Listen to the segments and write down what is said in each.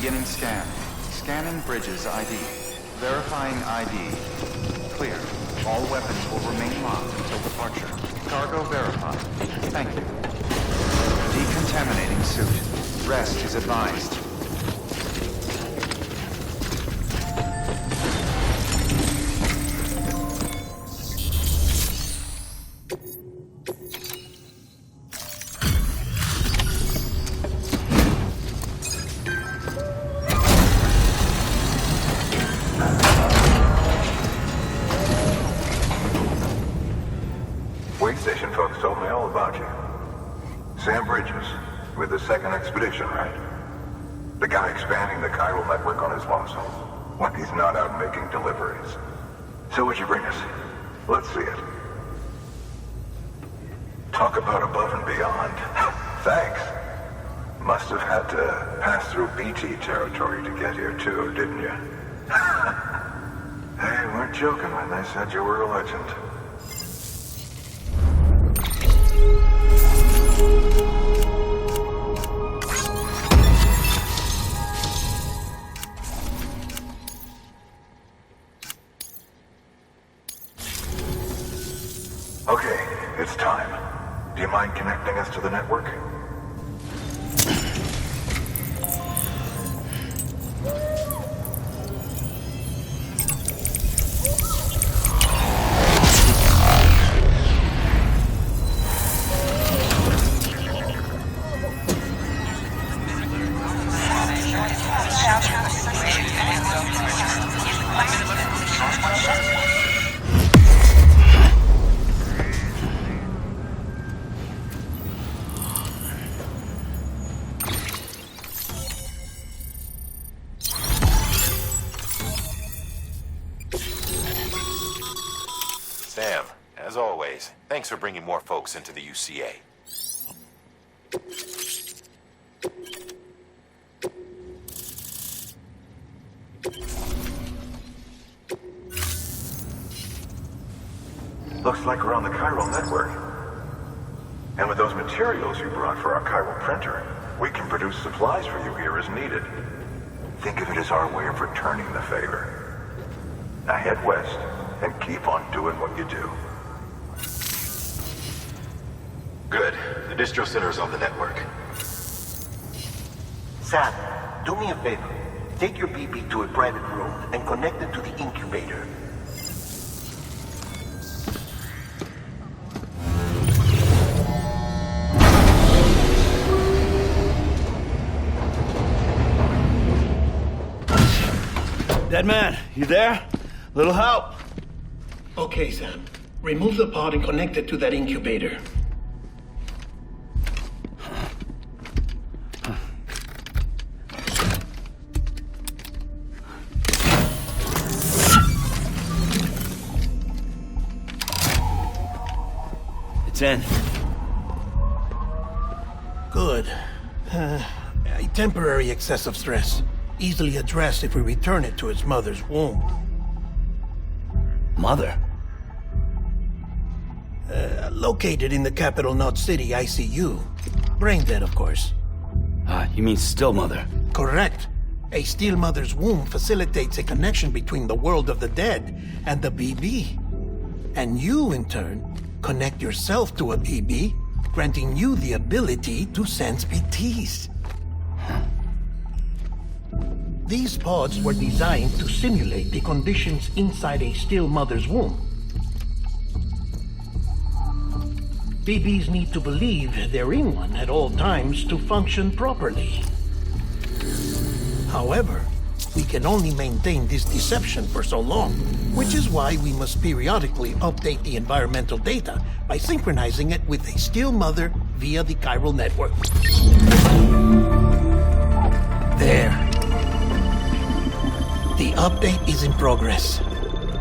Beginning scan. Scanning bridges ID. Verifying ID. Clear. All weapons will remain locked until departure. Cargo verified. Thank you. Decontaminating suit. Rest is advised. Station folks told me all about you. Sam Bridges, with the second expedition, right? The guy expanding the chiral network on his lonesome, when he's not out making deliveries. So what'd you bring us? Let's see it. Talk about above and beyond. Thanks. Must have had to pass through BT territory to get here too, didn't you? They weren't joking when they said you were a legend. Okay, it's time. Do you mind connecting us to the network? Sam, as always, thanks for bringing more folks into the UCA. Looks like we're on the chiral network. And with those materials you brought for our chiral printer, we can produce supplies for you here as needed. Think of it as our way of returning the favor. Now head west and keep on doing what you do. Good. The distro center is on the network. Sam, do me a favor. Take your BB to a private room and connect it to the incubator. Dead man, you there? Little help? Okay, Sam. Remove the pod and connect it to that incubator. It's in. Good. A temporary excessive stress. Easily addressed if we return it to its mother's womb. Mother? Located in the capital Knot City ICU. Brain dead, of course. You mean still mother? Correct. A still mother's womb facilitates a connection between the world of the dead and the BB. And you, in turn, connect yourself to a BB, granting you the ability to sense BTs. These pods were designed to simulate the conditions inside a still mother's womb. BBs need to believe they're in one at all times to function properly. However, we can only maintain this deception for so long, which is why we must periodically update the environmental data by synchronizing it with a still mother via the chiral network. There. The update is in progress.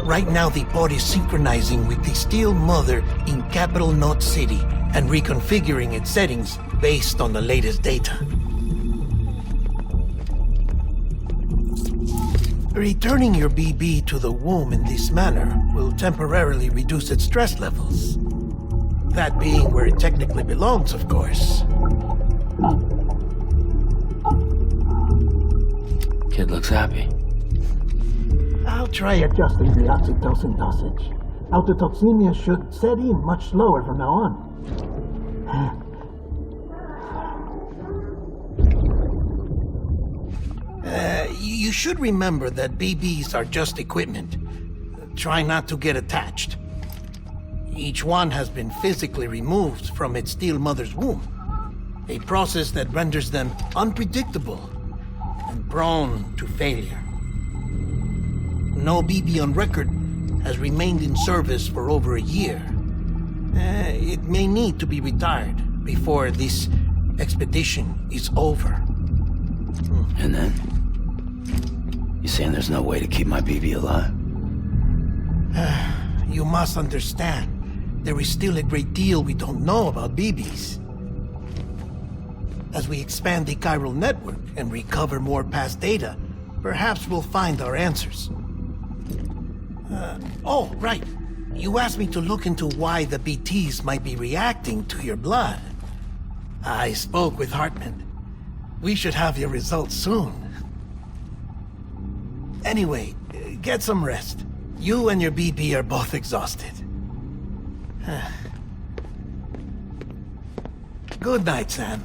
Right now, the pod is synchronizing with the still mother in capital Knot City and reconfiguring its settings based on the latest data. Returning your BB to the womb in this manner will temporarily reduce its stress levels. That being where it technically belongs, of course. Kid looks happy. I'll try adjusting the oxytocin dosage. Autotoxemia should set in much slower from now on. You should remember that BBs are just equipment. Try not to get attached. Each one has been physically removed from its steel mother's womb. A process that renders them unpredictable and prone to failure. No BB on record has remained in service for over a year. It may need to be retired before this expedition is over. And then? You saying there's no way to keep my BB alive? You must understand, there is still a great deal we don't know about BBs. As we expand the chiral network and recover more past data, perhaps we'll find our answers. Oh, right. You asked me to look into why the BTs might be reacting to your blood. I spoke with Hartman. We should have your results soon. Anyway, get some rest. You and your BB are both exhausted. Good night, Sam.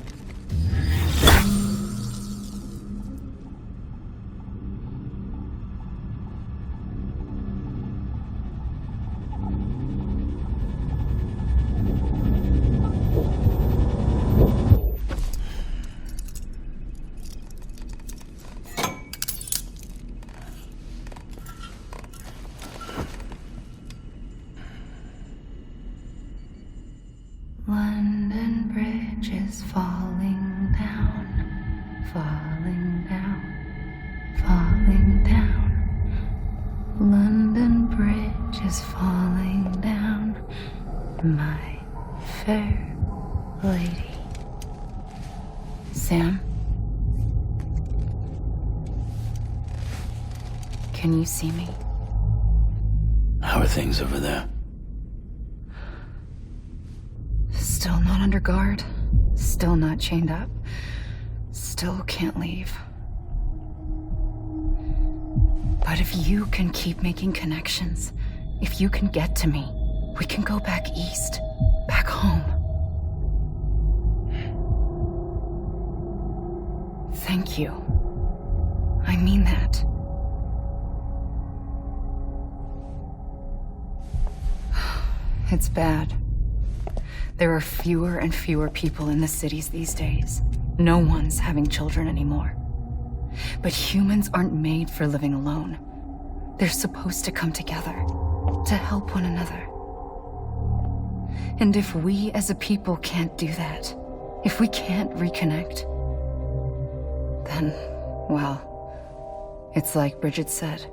London Bridge is falling down, falling down, falling down. London Bridge is falling down, my fair lady. Sam? Can you see me? How are things over there? Still not under guard, still not chained up, still can't leave. But if you can keep making connections, if you can get to me, we can go back east, back home. Thank you. I mean that. It's bad. There are fewer and fewer people in the cities these days. No one's having children anymore. But humans aren't made for living alone. They're supposed to come together, to help one another. And if we as a people can't do that, if we can't reconnect, then, well, it's like Bridget said,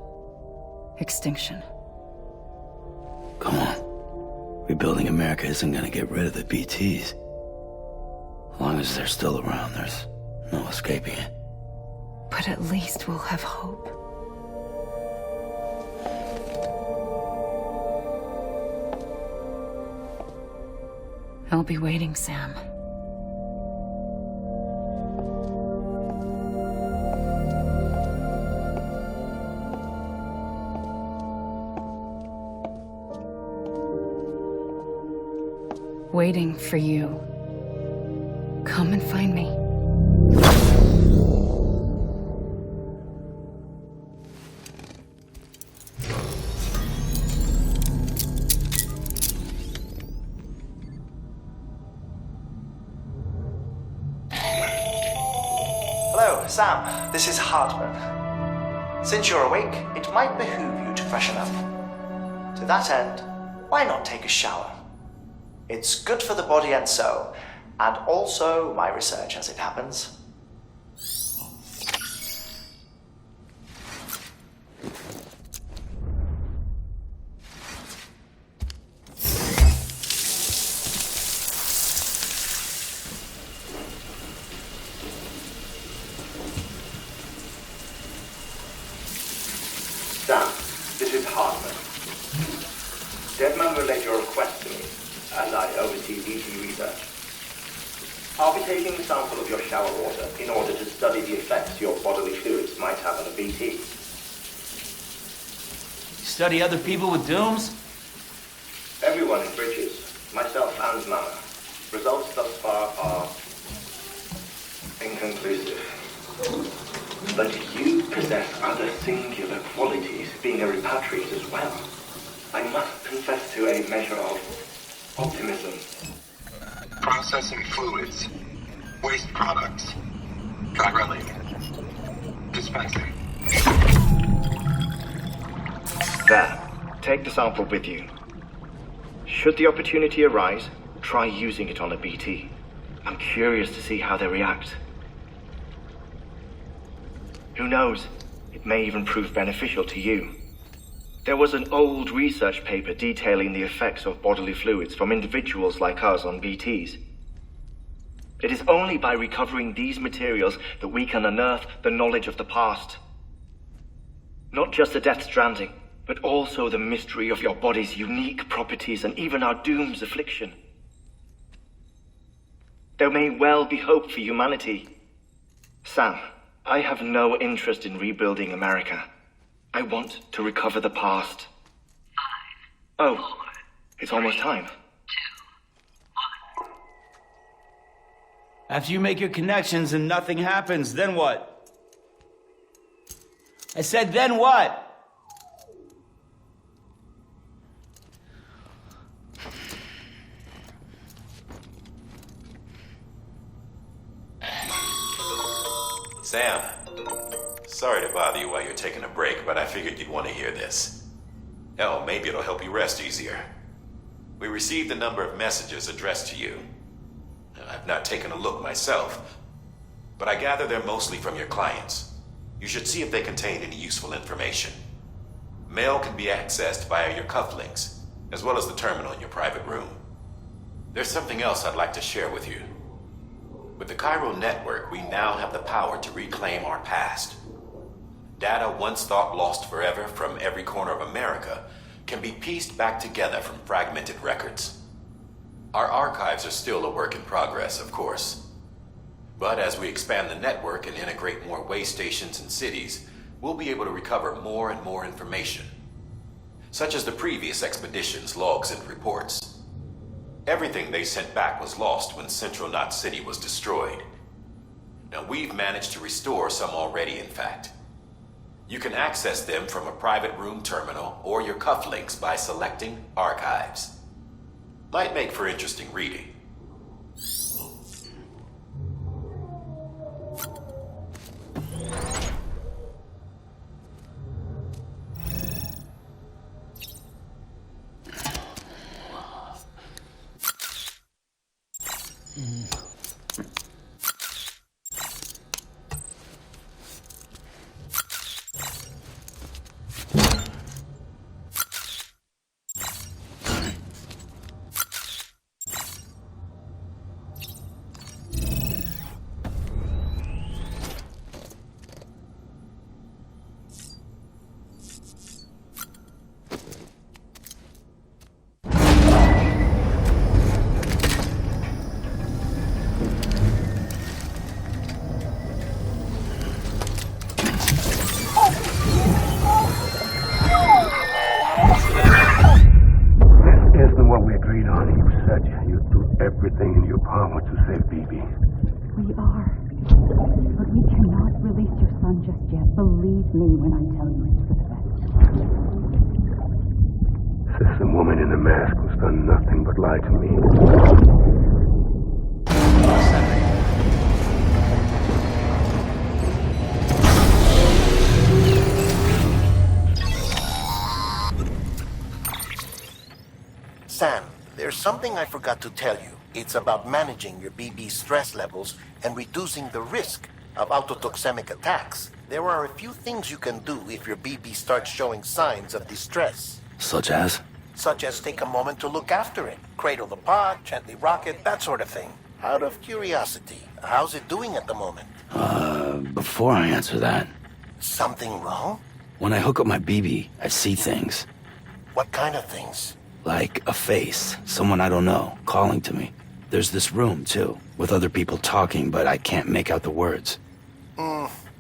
extinction. Come on. Rebuilding America isn't gonna get rid of the BTs. As long as they're still around, there's no escaping it. But at least we'll have hope. I'll be waiting, Sam. Waiting for you. Come and find me. Hello, Sam. This is Hartman. Since you're awake, it might behoove you to freshen up. To that end, why not take a shower? It's good for the body and soul, and also my research as it happens. Sam, this is Hartman. Deadman relayed your request to me, and I oversee BT research. I'll be taking a sample of your shower water in order to study the effects your bodily fluids might have on a BT. Study other people with dooms? Everyone in Bridges, myself and Mama. Results thus far are inconclusive. But you possess other singular qualities, being a repatriate as well. I must confess to a measure of optimism. Processing fluids. Waste products. Gyrelling. Dispensing. There. Take the sample with you. Should the opportunity arise, try using it on a BT. I'm curious to see how they react. Who knows? It may even prove beneficial to you. There was an old research paper detailing the effects of bodily fluids from individuals like us on BTs. It is only by recovering these materials that we can unearth the knowledge of the past. Not just the Death Stranding, but also the mystery of your body's unique properties and even our doom's affliction. There may well be hope for humanity. Sam, I have no interest in rebuilding America. I want to recover the past. 5, 4, oh, it's almost time. 2, 1. After you make your connections and nothing happens, then what? I said, then what? Sam, sorry to bother you while you're taking a break, but I figured you'd want to hear this. Hell, maybe it'll help you rest easier. We received a number of messages addressed to you. I've not taken a look myself, but I gather they're mostly from your clients. You should see if they contain any useful information. Mail can be accessed via your cufflinks, as well as the terminal in your private room. There's something else I'd like to share with you. With the Chiral network, we now have the power to reclaim our past. Data once thought lost forever from every corner of America can be pieced back together from fragmented records. Our archives are still a work in progress, of course. But as we expand the network and integrate more way stations and cities, we'll be able to recover more and more information, such as the previous expedition's logs and reports. Everything they sent back was lost when Central Knot City was destroyed. Now we've managed to restore some already, in fact. You can access them from a private room terminal or your cufflinks by selecting Archives. Might make for interesting reading. Everything in your power to save BB. We are. But we cannot release your son just yet. Believe me when I tell you it's for the best. System woman in a mask who's done nothing but lie to me. Sam, there's something I forgot to tell you. It's about managing your BB stress levels and reducing the risk of autotoxemic attacks. There are a few things you can do if your BB starts showing signs of distress. Such as? Such as take a moment to look after it. Cradle the pod, gently rock it, that sort of thing. Out of curiosity, how's it doing at the moment? Before I answer that... Something wrong? When I hook up my BB, I see things. What kind of things? Like a face, someone I don't know, calling to me. There's this room, too, with other people talking, but I can't make out the words.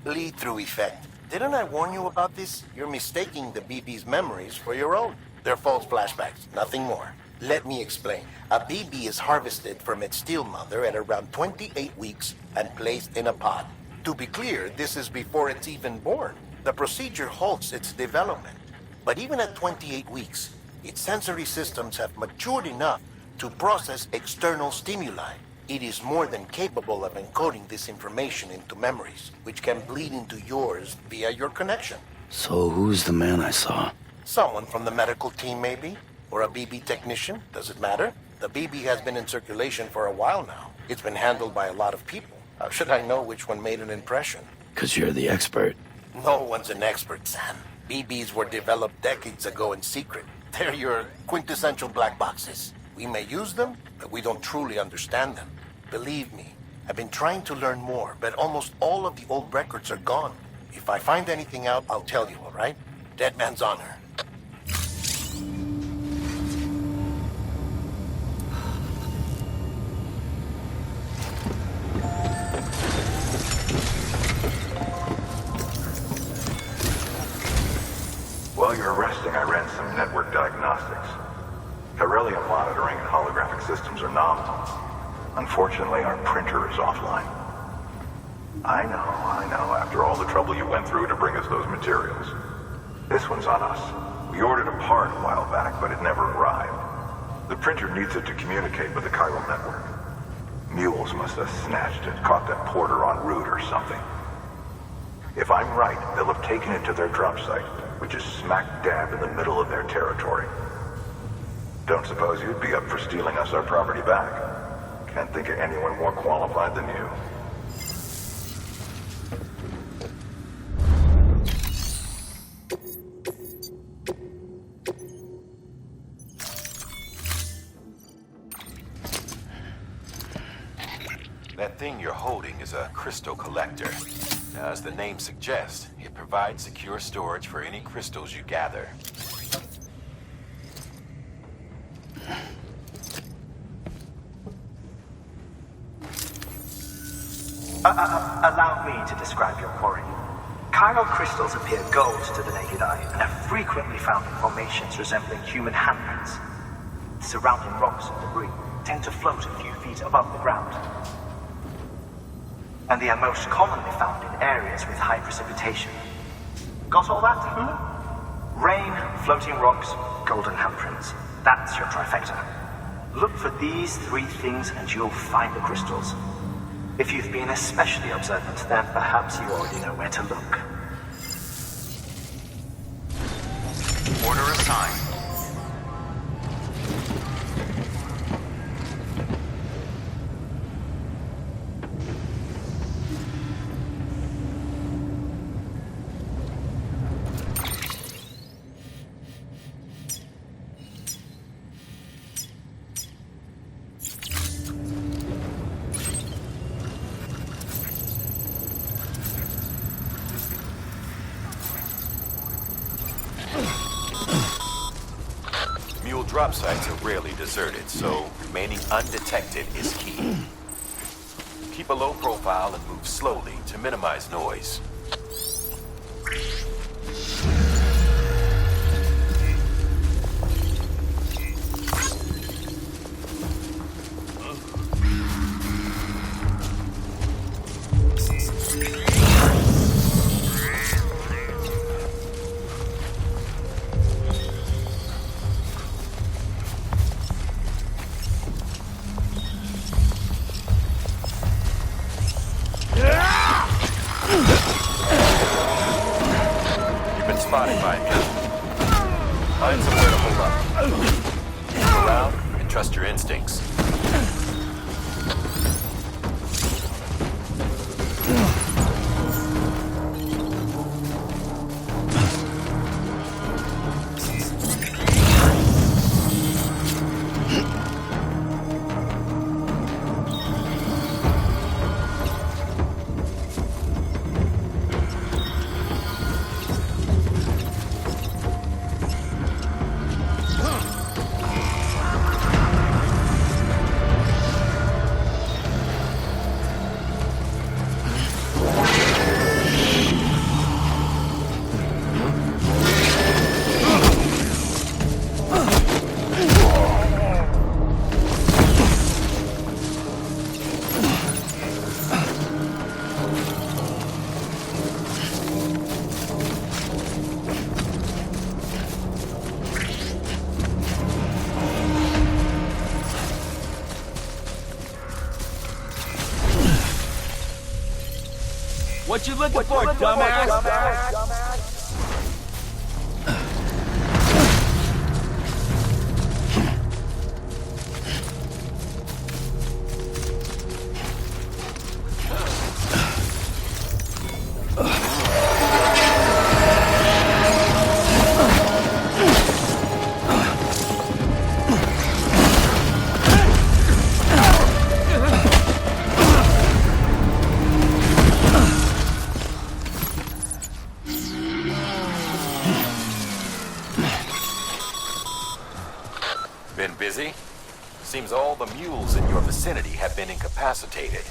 Lead-through effect. Didn't I warn you about this? You're mistaking the BB's memories for your own. They're false flashbacks, nothing more. Let me explain. A BB is harvested from its steel mother at around 28 weeks and placed in a pod. To be clear, this is before it's even born. The procedure halts its development. But even at 28 weeks, its sensory systems have matured enough to process external stimuli. It is more than capable of encoding this information into memories, which can bleed into yours via your connection. So who's the man I saw? Someone from the medical team, maybe? Or a BB technician? Does it matter? The BB has been in circulation for a while now. It's been handled by a lot of people. How should I know which one made an impression? 'Cause you're the expert. No one's an expert, Sam. BBs were developed decades ago in secret. They're your quintessential black boxes. We may use them, but we don't truly understand them. Believe me, I've been trying to learn more, but almost all of the old records are gone. If I find anything out, I'll tell you, all right? Dead man's honor. While you're resting, I ran some network diagnostics. Beryllium monitoring and holographic systems are nominal. Unfortunately, our printer is offline. I know, after all the trouble you went through to bring us those materials. This one's on us. We ordered a part a while back, but it never arrived. The printer needs it to communicate with the chiral network. MULES must have snatched it, caught that porter en route or something. If I'm right, they'll have taken it to their drop site, which is smack dab in the middle of their territory. Don't suppose you'd be up for stealing us our property back? Can't think of anyone more qualified than you. That thing you're holding is a crystal collector. Now, as the name suggests, it provides secure storage for any crystals you gather. Allow me to describe your quarry. Chiral crystals appear gold to the naked eye and are frequently found in formations resembling human handprints. Surrounding rocks and debris tend to float a few feet above the ground. And they are most commonly found in areas with high precipitation. Got all that? Rain, floating rocks, golden handprints. That's your trifecta. Look for these three things and you'll find the crystals. If you've been especially observant, then perhaps you already know where to look. Order assigned. Drop sites are rarely deserted, so remaining undetected is key. Keep a low profile and move slowly to minimize noise. Spotted by me. Find somewhere to hold up. Look around and trust your instincts. What you looking for, dumbass? Been busy? Seems all the mules in your vicinity have been incapacitated.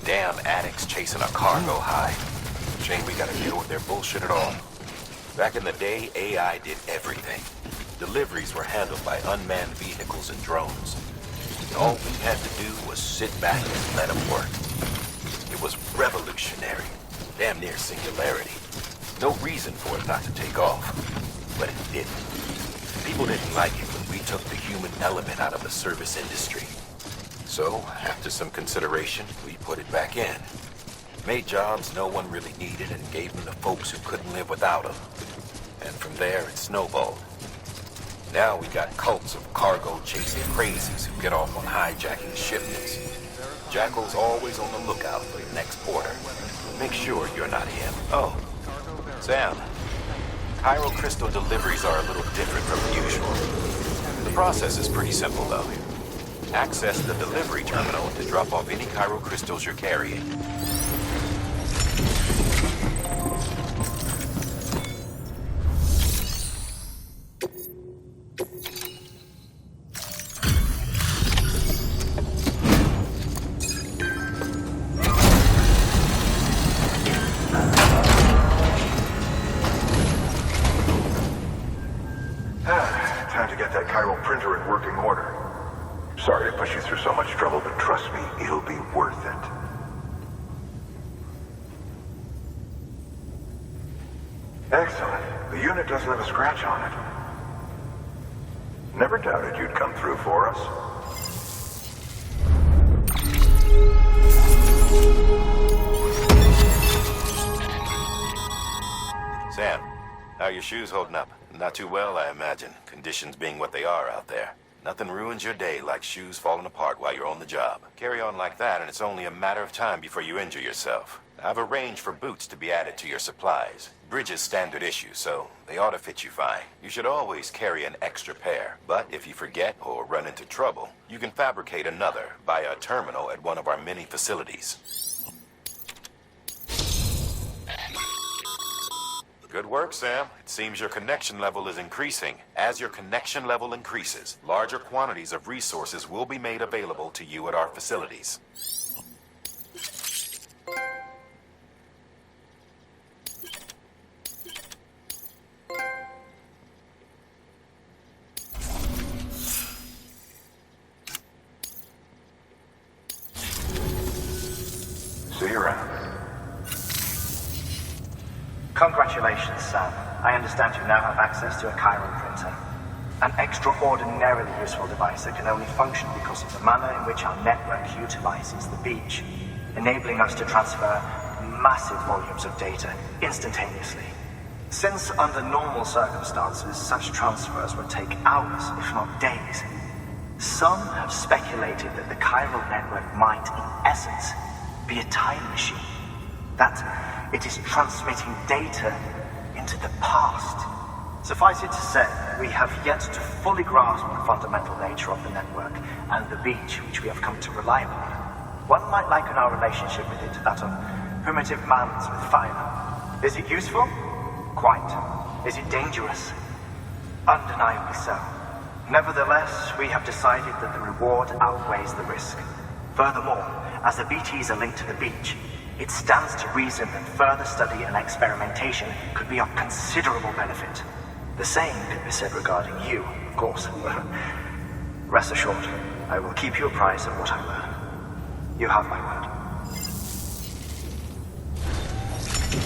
Damn addicts chasing a cargo high. Shame we gotta deal with their bullshit at all. Back in the day, AI did everything. Deliveries were handled by unmanned vehicles and drones. All we had to do was sit back and let them work. It was revolutionary. Damn near singularity. No reason for it not to take off. But it didn't. People didn't like it when we took the human element out of the service industry. So, after some consideration, we put it back in. Made jobs no one really needed and gave them to folks who couldn't live without them. And from there, it snowballed. Now we got cults of cargo-chasing crazies who get off on hijacking shipments. Jackal's always on the lookout for your next order. Make sure you're not him. Oh, Sam. Chiral crystal deliveries are a little different from usual. The process is pretty simple, though. Access the delivery terminal to drop off any chiral crystals you're carrying. Time to get that chiral printer in working order. Sorry to push you through so much trouble, but trust me, it'll be worth it. Excellent. The unit doesn't have a scratch on it. Never doubted you'd come through for us. Sam, how are your shoes holding up? Not too well, I imagine. Conditions being what they are out there. Nothing ruins your day like shoes falling apart while you're on the job. Carry on like that and it's only a matter of time before you injure yourself. I've arranged for boots to be added to your supplies. Bridge is standard issue, so they ought to fit you fine. You should always carry an extra pair, but if you forget or run into trouble, you can fabricate another via a terminal at one of our many facilities. Good work, Sam. It seems your connection level is increasing. As your connection level increases, larger quantities of resources will be made available to you at our facilities. See you around. Congratulations, Sam. I understand you now have access to a chiral printer. An extraordinarily useful device that can only function because of the manner in which our network utilizes the beach, enabling us to transfer massive volumes of data instantaneously. Since under normal circumstances, such transfers would take hours, if not days, some have speculated that the chiral network might, in essence, be a time machine. That it is transmitting data into the past. Suffice it to say, we have yet to fully grasp the fundamental nature of the network and the beach which we have come to rely upon. One might liken our relationship with it to that of primitive mans with fire. Is it useful? Quite. Is it dangerous? Undeniably so. Nevertheless, we have decided that the reward outweighs the risk. Furthermore, as the BTs are linked to the beach, it stands to reason that further study and experimentation could be of considerable benefit. The same could be said regarding you, of course. Rest assured, I will keep you apprised of what I learn. You have my word.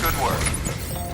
Good work.